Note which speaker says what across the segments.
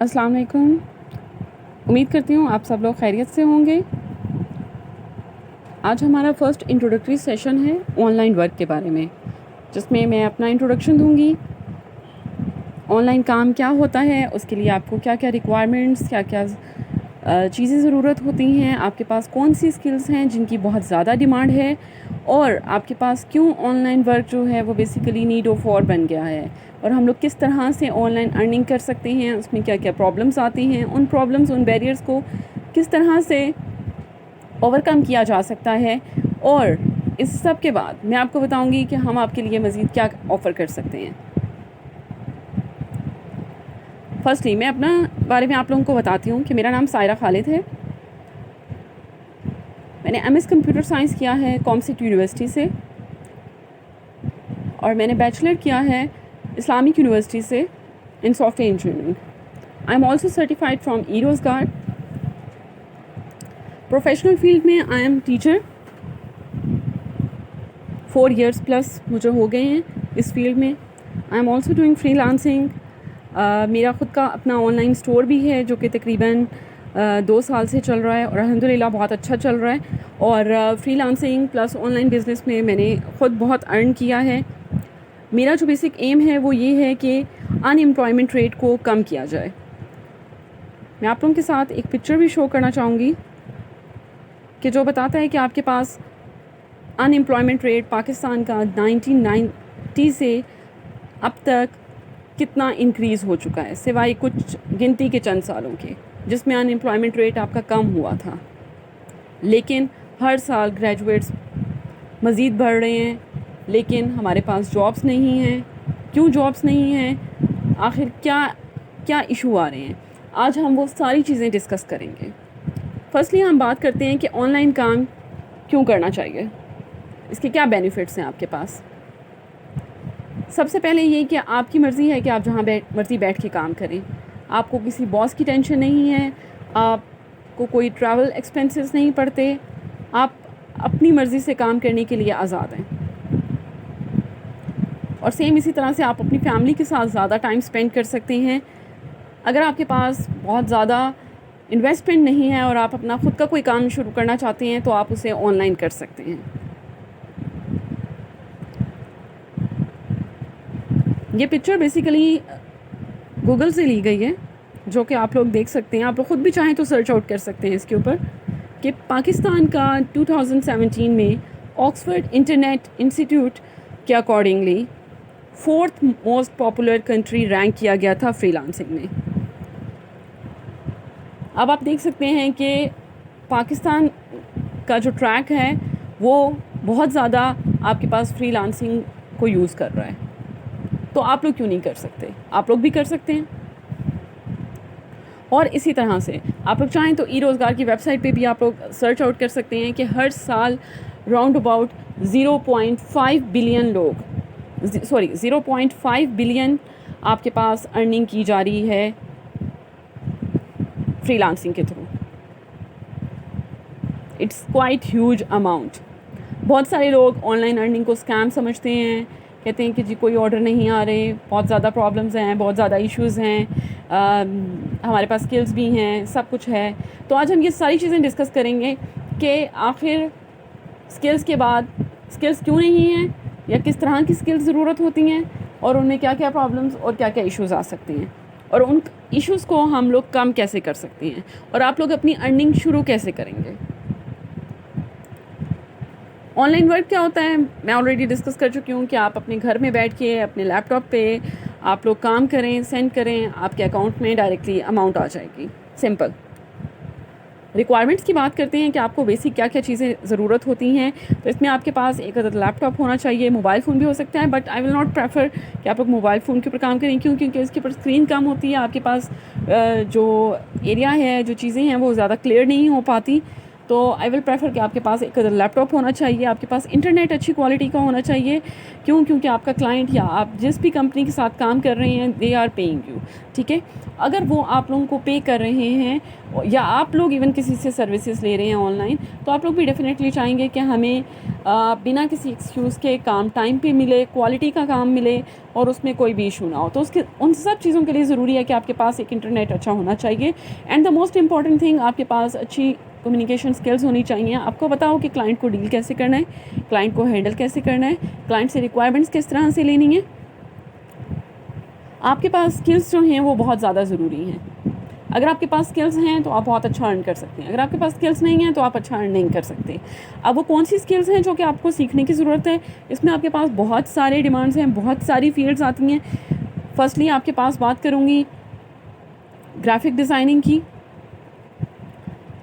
Speaker 1: السلام علیکم. امید کرتی ہوں آپ سب لوگ خیریت سے ہوں گے. آج ہمارا فرسٹ انٹروڈکٹری سیشن ہے آن لائن ورک کے بارے میں، جس میں میں اپنا انٹروڈکشن دوں گی. آن لائن کام کیا ہوتا ہے، اس کے لیے آپ کو کیا کیا ریکوائرمنٹس، کیا کیا چیزیں ضرورت ہوتی ہیں، آپ کے پاس کون سی اسکلز ہیں جن کی بہت زیادہ ڈیمانڈ ہے، اور آپ کے پاس کیوں آن لائن ورک جو ہے وہ بیسیکلی نیڈ آف اور بن گیا ہے، اور ہم لوگ کس طرح سے آن لائن ارننگ کر سکتے ہیں، اس میں کیا کیا پرابلمس آتی ہیں، ان پرابلمس ان بیریئرس کو کس طرح سے اوور کم کیا جا سکتا ہے. اور اس سب کے بعد میں آپ کو بتاؤں گی کہ ہم آپ کے لیے مزید کیا آفر کر سکتے ہیں. فرسٹلی میں اپنا بارے میں آپ لوگوں کو بتاتی ہوں کہ میرا نام سائرہ خالد ہے. میں نے ایم ایس کمپیوٹر سائنس کیا ہے کامسٹ یونیورسٹی سے، اور میں نے بیچلر کیا ہے اسلامک یونیورسٹی سے in software engineering. I am also certified from e Rozgaar. Professional field میں I am teacher. 4 years plus مجھے ہو گئے ہیں اس فیلڈ میں. I am also doing freelancing. میرا خود کا اپنا آن لائن اسٹور بھی ہے جو کہ تقریباً 2 سال سے چل رہا ہے، اور الحمدللہ بہت اچھا چل رہا ہے. اور free lancing plus on line business میں نے خود بہت ارن کیا ہے. میرا جو بیسک ایم ہے وہ یہ ہے کہ ان امپلائمنٹ ریٹ کو کم کیا جائے. میں آپ لوگوں کے ساتھ ایک پکچر بھی شو کرنا چاہوں گی کہ جو بتاتا ہے کہ آپ کے پاس ان امپلائمنٹ ریٹ پاکستان کا 1990 سے اب تک کتنا انکریز ہو چکا ہے، سوائے کچھ گنتی کے چند سالوں کے جس میں ان امپلائمنٹ ریٹ آپ کا کم ہوا تھا. لیکن ہر سال گریجویٹس مزید بڑھ رہے ہیں، لیکن ہمارے پاس جابس نہیں ہیں. کیوں جابس نہیں ہیں؟ آخر کیا ایشو آ رہے ہیں؟ آج ہم وہ ساری چیزیں ڈسکس کریں گے. فرسٹلی ہم بات کرتے ہیں کہ آن لائن کام کیوں کرنا چاہیے، اس کے کیا بینیفٹس ہیں آپ کے پاس. سب سے پہلے یہ کہ آپ کی مرضی ہے کہ آپ جہاں مرضی بیٹھ کے کام کریں. آپ کو کسی باس کی ٹینشن نہیں ہے، آپ کو کوئی ٹریول ایکسپینسز نہیں پڑتے، آپ اپنی مرضی سے کام کرنے کے لیے آزاد ہیں. اور سیم اسی طرح سے آپ اپنی فیملی کے ساتھ زیادہ ٹائم اسپینڈ کر سکتے ہیں. اگر آپ کے پاس بہت زیادہ انویسٹمنٹ نہیں ہے اور آپ اپنا خود کا کوئی کام شروع کرنا چاہتے ہیں تو آپ اسے آن لائن کر سکتے ہیں. یہ پکچر بیسیکلی گوگل سے لی گئی ہے، جو کہ آپ لوگ دیکھ سکتے ہیں. آپ لوگ خود بھی چاہیں تو سرچ آؤٹ کر سکتے ہیں اس کے اوپر کہ پاکستان کا 2017 میں آکسفورڈ انٹرنیٹ انسٹیٹیوٹ کے accordingly 4th most popular country rank کیا گیا تھا فری لانسنگ میں. اب آپ دیکھ سکتے ہیں کہ پاکستان کا جو ٹریک ہے وہ بہت زیادہ آپ کے پاس فری لانسنگ کو یوز کر رہا ہے. تو آپ لوگ کیوں نہیں کر سکتے؟ آپ لوگ بھی کر سکتے ہیں. اور اسی طرح سے آپ لوگ چاہیں تو ای روزگار کی ویب سائٹ پہ بھی آپ لوگ سرچ آؤٹ کر سکتے ہیں کہ ہر سال راؤنڈ اباؤٹ 0.5 بلین آپ کے پاس ارننگ کی جا رہی ہے فری لانسنگ کے through. It's quite huge amount. بہت سارے لوگ آن لائن ارننگ کو اسکیم سمجھتے ہیں، کہتے ہیں کہ جی کوئی آرڈر نہیں آ رہے، بہت زیادہ پرابلمز ہیں، بہت زیادہ ایشوز ہیں، ہمارے پاس اسکلز بھی ہیں، سب کچھ ہے. تو آج ہم یہ ساری چیزیں ڈسکس کریں گے کہ آخر اسکلز کے بعد اسکلز کیوں نہیں ہیں، یا کس طرح کی اسکلز ضرورت ہوتی ہیں، اور ان میں کیا کیا پرابلمز اور کیا کیا ایشوز آ سکتے ہیں، اور ان ایشوز کو ہم لوگ کم کیسے کر سکتے ہیں، اور آپ لوگ اپنی ارننگ شروع کیسے کریں گے. آن لائن ورک کیا ہوتا ہے میں آلریڈی ڈسکس کر چکی ہوں کہ آپ اپنے گھر میں بیٹھ کے اپنے لیپ ٹاپ پہ آپ لوگ کام کریں، سینڈ کریں، آپ کے اکاؤنٹ میں ڈائریکٹلی اماؤنٹ آ جائے گی. سمپل. ریکوائرمنٹس کی بات کرتے ہیں کہ آپ کو بیسک کیا کیا چیزیں ضرورت ہوتی ہیں. تو اس میں آپ کے پاس ایک عدد لیپ ٹاپ ہونا چاہیے، موبائل فون بھی ہو سکتا ہے، but I will not prefer کہ آپ لوگ موبائل فون کے اوپر کام کریں. کیونکہ اس کے اوپر اسکرین کم ہوتی ہے، آپ کے پاس جو ایریا ہے، جو چیزیں ہیں وہ زیادہ کلیئر نہیں ہو پاتی. تو آئی ول پریفر کہ آپ کے پاس ایک لیپ ٹاپ ہونا چاہیے, آپ کے پاس انٹرنیٹ اچھی کوالٹی کا ہونا چاہیے. کیونکہ آپ کا کلائنٹ یا آپ جس بھی کمپنی کے ساتھ کام کر رہے ہیں دے آر پیئنگ یو, ٹھیک ہے. اگر وہ آپ لوگوں کو پے کر رہے ہیں یا آپ لوگ ایون کسی سے سروسز لے رہے ہیں آن لائن, تو آپ لوگ بھی ڈیفینیٹلی چاہیں گے کہ ہمیں بنا کسی ایکسکیوز کے کام ٹائم پہ ملے, کوالٹی کا کام ملے اور اس میں کوئی بھی ایشو نہ ہو. تو ان سب چیزوں کے لیے ضروری ہے کہ آپ کے پاس ایک انٹرنیٹ اچھا ہونا چاہیے. And the most important thing, آپ کے پاس اچھی کمیونیکیشن اسکلز ہونی چاہیے. آپ کو بتاؤ کہ کلائنٹ کو ڈیل کیسے کرنا ہے, کلائنٹ کو ہینڈل کیسے کرنا ہے, کلائنٹ سے ریکوائرمنٹس کس طرح سے لینی ہے. آپ کے پاس اسکلز جو ہیں وہ بہت زیادہ ضروری ہیں. اگر آپ کے پاس اسکلز ہیں تو آپ بہت اچھا ارن کر سکتے ہیں, اگر آپ کے پاس اسکلز نہیں ہیں تو آپ اچھا ارن نہیں کر سکتے. اب وہ کون سی اسکلز ہیں جو کہ آپ کو سیکھنے کی ضرورت ہے؟ اس میں آپ کے پاس بہت سارے ڈیمانڈز ہیں, بہت ساری فیلڈز آتی ہیں. فرسٹلی آپ کے پاس بات کروں گی گرافک ڈیزائننگ کی,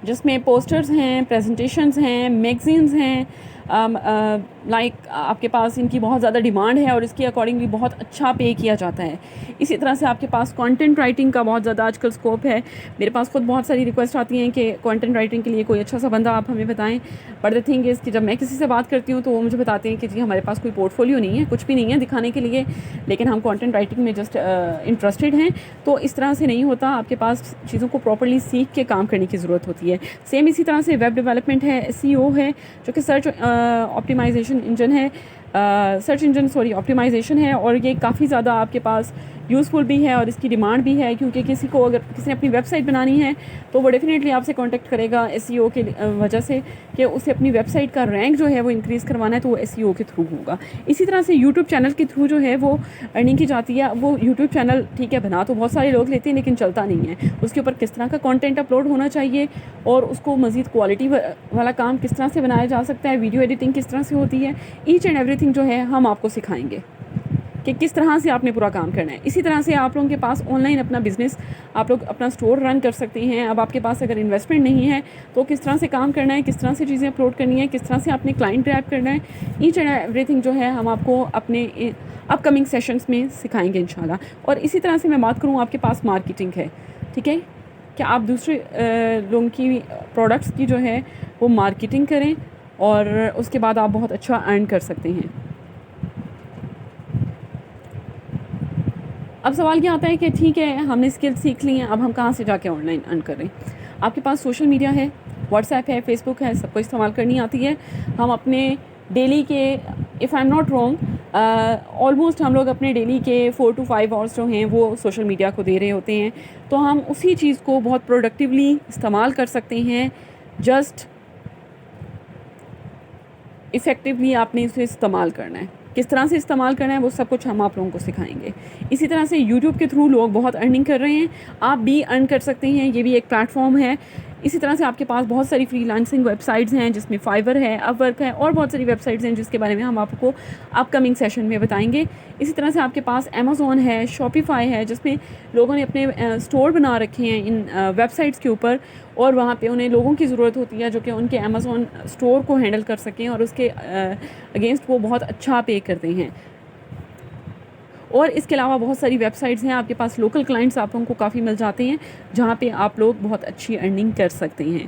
Speaker 1: جس میں پوسٹرز ہیں, پریزنٹیشنز ہیں, میگزینز ہیں. لائک آپ کے پاس ان کی بہت زیادہ ڈیمانڈ ہے اور اس کے اکارڈنگلی بہت اچھا پے کیا جاتا ہے. اسی طرح سے آپ کے پاس کانٹینٹ رائٹنگ کا بہت زیادہ آج کل اسکوپ ہے. میرے پاس خود بہت ساری ریکویسٹ آتی ہیں کہ کانٹینٹ رائٹنگ کے لیے کوئی اچھا سا بندہ آپ ہمیں بتائیں. بٹ دا تھنگ از کہ جب میں کسی سے بات کرتی ہوں تو وہ مجھے بتاتے ہیں کہ جی ہمارے پاس کوئی پورٹ فولیو نہیں ہے, کچھ بھی نہیں ہے دکھانے کے لیے, لیکن ہم کانٹینٹ رائٹنگ میں جسٹ انٹرسٹڈ ہیں. تو اس طرح سے نہیں ہوتا, آپ کے پاس چیزوں کو پراپرلی سیکھ کے کام کرنے کی ضرورت ہوتی ہے. سیم اسی طرح سے ویب ڈیولپمنٹ ہے, SEO ہے جو کہ سرچ آپٹیمائزیشن انجن ہے, آپٹیمائزیشن ہے, اور یہ کافی زیادہ آپ کے پاس یوزفل بھی ہے اور اس کی ڈیمانڈ بھی ہے. کیونکہ کسی کو اگر کسی نے اپنی ویب سائٹ بنانی ہے تو وہ ڈیفینیٹلی آپ سے کانٹیکٹ کرے گا SEO کے وجہ سے, کہ اسے اپنی ویب سائٹ کا رینک جو ہے وہ انکریز کروانا ہے تو وہ SEO کے تھرو ہوگا. اسی طرح سے یوٹیوب چینل کے تھرو جو ہے وہ ارننگ کی جاتی ہے. وہ یوٹیوب چینل ٹھیک ہے بنا تو بہت سارے لوگ لیتے ہیں لیکن چلتا نہیں ہے. اس کے اوپر کس طرح کا کانٹینٹ اپلوڈ ہونا چاہیے اور اس کو مزید کوالٹی والا کام کس طرح سے بنایا جا سکتا ہے, ویڈیو ایڈیٹنگ کس طرح سے ہوتی ہے, ایچ اینڈ ایوری تھنگ جو ہے ہم آپ کو سکھائیں گے کہ کس طرح سے آپ نے پورا کام کرنا ہے. اسی طرح سے آپ لوگوں کے پاس آن لائن اپنا بزنس, آپ لوگ اپنا اسٹور رن کر سکتے ہیں. اب آپ کے پاس اگر انویسٹمنٹ نہیں ہے تو کس طرح سے کام کرنا ہے, کس طرح سے چیزیں اپلوڈ کرنی ہے, کس طرح سے آپ نے کلائنٹ گریب کرنا ہے, ایچ اینڈ ایوری تھنگ جو ہے ہم آپ کو اپنے اپ کمنگ سیشنس میں سکھائیں گے انشاءاللہ. اور اسی طرح سے میں بات کروں, آپ کے پاس مارکیٹنگ ہے, ٹھیک ہے, کہ آپ دوسرے لوگوں کی پروڈکٹس کی جو ہے وہ مارکیٹنگ کریں اور اس کے بعد آپ بہت اچھا ارن کر سکتے ہیں. اب سوال یہ آتا ہے کہ ٹھیک ہے ہم نے اسکل سیکھ لی ہیں, اب ہم کہاں سے جا کے آن لائن ارن کر رہے ہیں. آپ کے پاس سوشل میڈیا ہے, واٹس ایپ ہے, فیس بک ہے, سب کو استعمال کرنی آتی ہے. ہم اپنے ڈیلی کے, if I am not wrong, almost ہم لوگ اپنے ڈیلی کے 4 to 5 آورس جو ہیں وہ سوشل میڈیا کو دے رہے ہوتے ہیں. تو ہم اسی چیز کو بہت پروڈکٹیولی استعمال کر سکتے ہیں. جسٹ افیکٹولی آپ نے اسے استعمال کرنا ہے. کس طرح سے استعمال کرنا ہے وہ سب کچھ ہم آپ لوگوں کو سکھائیں گے. اسی طرح سے یوٹیوب کے تھرو لوگ بہت ارننگ کر رہے ہیں, آپ بھی ارن کر سکتے ہیں, یہ بھی ایک پلیٹ فارم ہے. اسی طرح سے آپ کے پاس بہت ساری فری لانسنگ ویب سائٹس ہیں جس میں فائور ہے, اپ ورک ہے, اور بہت ساری ویب سائٹس ہیں جس کے بارے میں ہم آپ کو اپ کمنگ سیشن میں بتائیں گے. اسی طرح سے آپ کے پاس امیزون ہے, شاپیفائی ہے, جس میں لوگوں نے اپنے اسٹور بنا رکھے ہیں ان ویب سائٹس کے اوپر, اور وہاں پہ انہیں لوگوں کی ضرورت ہوتی ہے جو کہ ان کے امیزون اسٹور کو ہینڈل کر سکیں اور اس کے اگینسٹ وہ بہت اچھا پے کرتے ہیں. اور اس کے علاوہ بہت ساری ویب سائٹس ہیں, آپ کے پاس لوکل کلائنٹس آپ لوگوں کو کافی مل جاتے ہیں جہاں پہ آپ لوگ بہت اچھی ارننگ کر سکتے ہیں.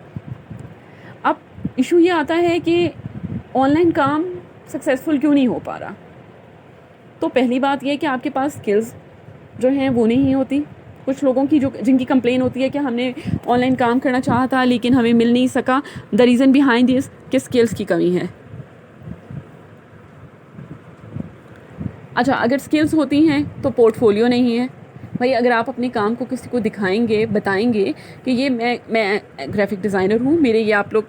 Speaker 1: اب ایشو یہ آتا ہے کہ آن لائن کام سکسیزفل کیوں نہیں ہو پا رہا. تو پہلی بات یہ کہ آپ کے پاس اسکلز جو ہیں وہ نہیں ہوتی. کچھ لوگوں کی جن کی کمپلین ہوتی ہے کہ ہم نے آن لائن کام کرنا چاہا تھا لیکن ہمیں مل نہیں سکا. دا ریزن بیہائنڈ دس کہ اسکلز کی کمی ہے. اچھا, اگر اسکلز ہوتی ہیں تو پورٹ فولیو نہیں ہے. بھائی اگر آپ اپنے کام کو کسی کو دکھائیں گے, بتائیں گے کہ یہ میں گرافک ڈیزائنر ہوں, میرے یہ آپ لوگ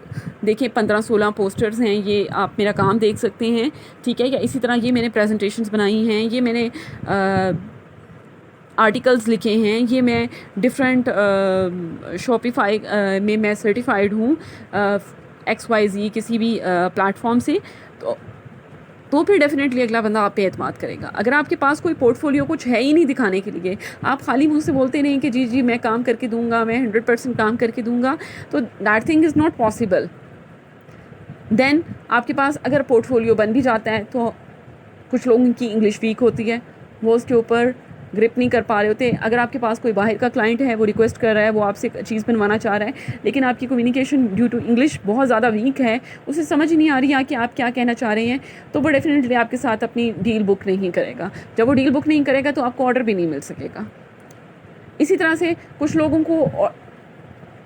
Speaker 1: دیکھیں 15-16 پوسٹرز ہیں, یہ آپ میرا کام دیکھ سکتے ہیں, ٹھیک ہے. یا اسی طرح یہ میں نے پریزنٹیشنز بنائی ہیں, یہ میں نے آرٹیکلز لکھے ہیں, یہ میں ڈفرینٹ شاپیفائی میں میں سرٹیفائڈ ہوں XYZ کسی بھی پلیٹ فارم سے. تو پھر ڈیفینیٹلی اگلا بندہ آپ پہ اعتماد کرے گا. اگر آپ کے پاس کوئی پورٹ فولیو کچھ ہے ہی نہیں دکھانے کے لیے, آپ خالی منہ سے بولتے نہیں کہ جی میں کام کر کے دوں گا, میں 100% کام کر کے دوں گا, تو that thing is not possible. Then آپ کے پاس اگر پورٹ فولیو بن بھی جاتا ہے تو کچھ لوگوں کی انگلش ویک ہوتی ہے, وہ اس کے اوپر گرپ نہیں کر پا رہے ہوتے. اگر آپ کے پاس کوئی باہر کا کلائنٹ ہے, وہ ریکویسٹ کر رہا ہے, وہ آپ سے چیز بنوانا چاہ رہا ہے, لیکن آپ کی کمیونیکیشن ڈیو ٹو انگلش بہت زیادہ ویک ہے, اسے سمجھ نہیں آ رہی ہے کہ آپ کیا کہنا چاہ رہے ہیں, تو وہ ڈیفینیٹلی آپ کے ساتھ اپنی ڈیل بک نہیں کرے گا. جب وہ ڈیل بک نہیں کرے گا تو آپ کو آرڈر بھی نہیں مل سکے گا. اسی طرح سے کچھ لوگوں کو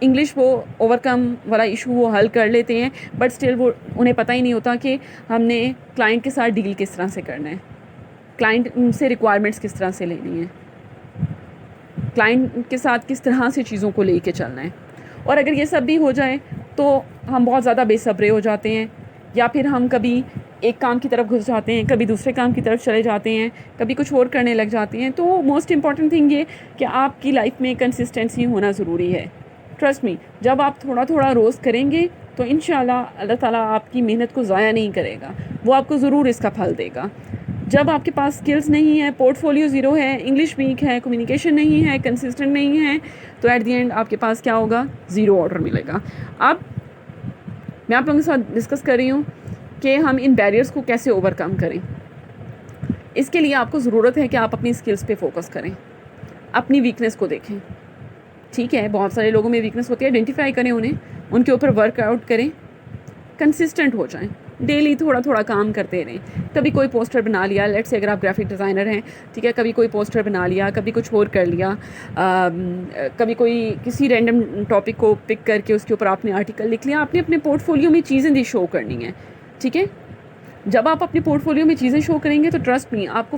Speaker 1: انگلش وہ اوور کم والا ایشو وہ حل کر لیتے ہیں, بٹ اسٹل وہ انہیں پتہ ہی نہیں ہوتا کہ ہم نے کلائنٹ کے ساتھ ڈیل کس طرح سے کرنا ہے, کلائنٹ سے ریکوائرمنٹس کس طرح سے لینی ہے, کلائنٹ کے ساتھ کس طرح سے چیزوں کو لے کے چلنا ہے. اور اگر یہ سب بھی ہو جائے تو ہم بہت زیادہ بے صبرے ہو جاتے ہیں, یا پھر ہم کبھی ایک کام کی طرف گھس جاتے ہیں, کبھی دوسرے کام کی طرف چلے جاتے ہیں, کبھی کچھ اور کرنے لگ جاتے ہیں. تو موسٹ امپورٹنٹ تھنگ یہ کہ آپ کی لائف میں کنسسٹنسی ہونا ضروری ہے. ٹرسٹ می, جب آپ تھوڑا تھوڑا روز کریں گے تو انشاءاللہ اللہ تعالیٰ آپ کی محنت کو ضائع نہیں کرے گا, وہ آپ کو ضرور اس کا پھل دے گا. جب آپ کے پاس سکلز نہیں ہے, پورٹ فولیو زیرو ہے, انگلش ویک ہے, کمیونیکیشن نہیں ہے, کنسسٹنٹ نہیں ہے, تو ایٹ دی اینڈ آپ کے پاس کیا ہوگا, زیرو آرڈر ملے گا. اب میں آپ لوگوں کے ساتھ ڈسکس کر رہی ہوں کہ ہم ان بیریئرس کو کیسے اوور کم کریں. اس کے لیے آپ کو ضرورت ہے کہ آپ اپنی سکلز پہ فوکس کریں, اپنی ویکنیس کو دیکھیں. ٹھیک ہے, بہت سارے لوگوں میں ویکنیس ہوتی ہے, آئیڈینٹیفائی کریں انہیں, ان کے اوپر ورک آؤٹ کریں, کنسسٹنٹ ہو جائیں, ڈیلی تھوڑا تھوڑا کام کرتے رہیں. کبھی کوئی پوسٹر بنا لیا, لیٹس سے اگر آپ گرافک ڈیزائنر ہیں, ٹھیک ہے, کبھی کوئی پوسٹر بنا لیا, کبھی کچھ اور کر لیا, کبھی کوئی کسی رینڈم ٹاپک کو پک کر کے اس کے اوپر آپ نے آرٹیکل لکھ لیا. آپ نے اپنے پورٹ فولیو میں چیزیں دی شو کرنی ہیں. ٹھیک ہے, جب آپ اپنے پورٹ فولیو میں چیزیں شو کریں گے تو ٹرسٹ می, آپ کو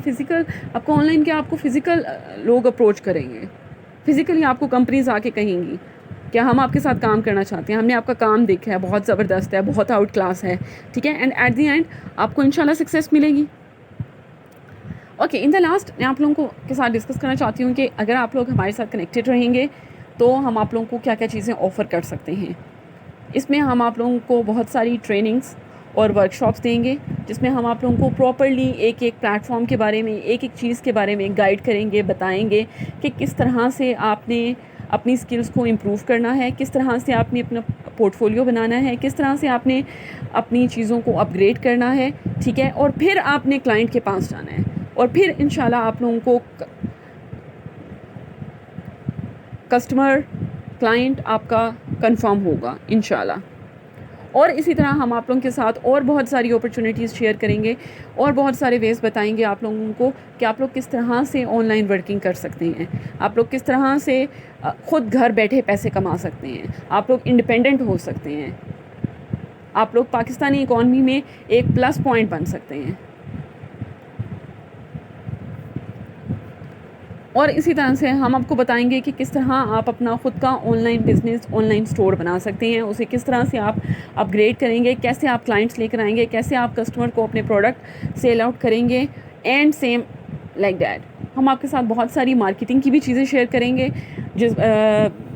Speaker 1: آن لائن کیا, آپ کو فزیکل لوگ اپروچ کریں گے, فزیکلی آپ کو کمپنیز آ کے کہیں گی کہ ہم آپ کے ساتھ کام کرنا چاہتے ہیں, ہم نے آپ کا کام دیکھا ہے, بہت زبردست ہے, بہت آؤٹ کلاس ہے. ٹھیک ہے, اینڈ ایٹ دی اینڈ آپ کو انشاءاللہ سکسیس ملے گی. اوکے, ان دا لاسٹ میں آپ لوگوں کے ساتھ ڈسکس کرنا چاہتی ہوں کہ اگر آپ لوگ ہمارے ساتھ کنیکٹڈ رہیں گے تو ہم آپ لوگوں کو کیا کیا چیزیں آفر کر سکتے ہیں. اس میں ہم آپ لوگوں کو بہت ساری ٹریننگس اور ورک شاپس دیں گے, جس میں ہم آپ لوگوں کو پراپرلی ایک ایک پلیٹ فارم کے بارے میں, ایک ایک چیز کے بارے میں گائیڈ کریں گے, بتائیں گے کہ کس طرح سے آپ نے اپنی سکلز کو امپروو کرنا ہے, کس طرح سے آپ نے اپنا پورٹ فولیو بنانا ہے, کس طرح سے آپ نے اپنی چیزوں کو اپ گریڈ کرنا ہے. ٹھیک ہے, اور پھر آپ نے کلائنٹ کے پاس جانا ہے, اور پھر انشاءاللہ آپ لوگوں کو کسٹمر کلائنٹ آپ کا کنفرم ہوگا انشاءاللہ. اور اسی طرح ہم آپ لوگوں کے ساتھ اور بہت ساری اپرچونیٹیز شیئر کریں گے, اور بہت سارے ویز بتائیں گے آپ لوگوں کو کہ آپ لوگ کس طرح سے آن لائن ورکنگ کر سکتے ہیں, آپ لوگ کس طرح سے خود گھر بیٹھے پیسے کما سکتے ہیں, آپ لوگ انڈیپینڈنٹ ہو سکتے ہیں, آپ لوگ پاکستانی اکانومی میں ایک پلس پوائنٹ بن سکتے ہیں. اور اسی طرح سے ہم آپ کو بتائیں گے کہ کس طرح آپ اپنا خود کا on line business, on line store بنا سکتے ہیں, اسے کس طرح سے آپ اپ گریڈ کریں گے, کیسے آپ کلائنٹس لے کر آئیں گے, کیسے آپ کسٹمر کو اپنے پروڈکٹ سیل آؤٹ کریں گے, اینڈ سیم لائک دیٹ. ہم آپ کے ساتھ بہت ساری مارکیٹنگ کی بھی چیزیں شیئر کریں گے,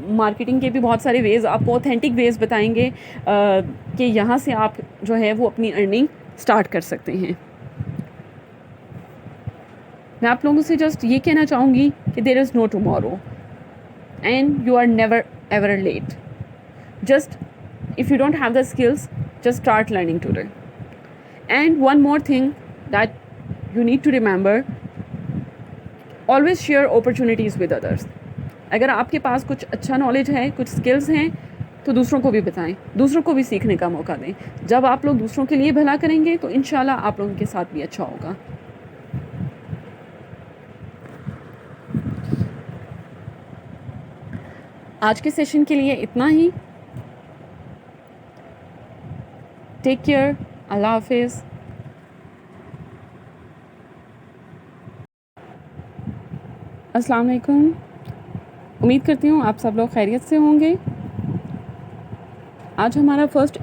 Speaker 1: مارکیٹنگ کے بھی بہت سارے ویز, آپ کو اوتھینٹک ویز بتائیں گے کہ یہاں سے آپ جو ہے وہ اپنی ارننگ اسٹارٹ کر سکتے ہیں. میں آپ لوگوں سے جسٹ یہ کہنا چاہوں گی کہ there is no tomorrow and you are never ever late. Just if you don't have the skills, just start learning today. And one more thing that you need to remember, always share opportunities with others. اگر آپ کے پاس کچھ اچھا knowledge ہے, کچھ skills ہیں, تو دوسروں کو بھی بتائیں, دوسروں کو بھی سیکھنے کا موقع دیں. جب آپ لوگ دوسروں کے لیے بھلا کریں گے تو انشاءاللہ آپ لوگوں کے ساتھ بھی اچھا ہوگا. آج کے سیشن کے لیے اتنا ہی. ٹیک کیئر, اللہ حافظ. السلام علیکم. امید کرتی ہوں آپ سب لوگ خیریت سے ہوں گے. آج ہمارا فرسٹ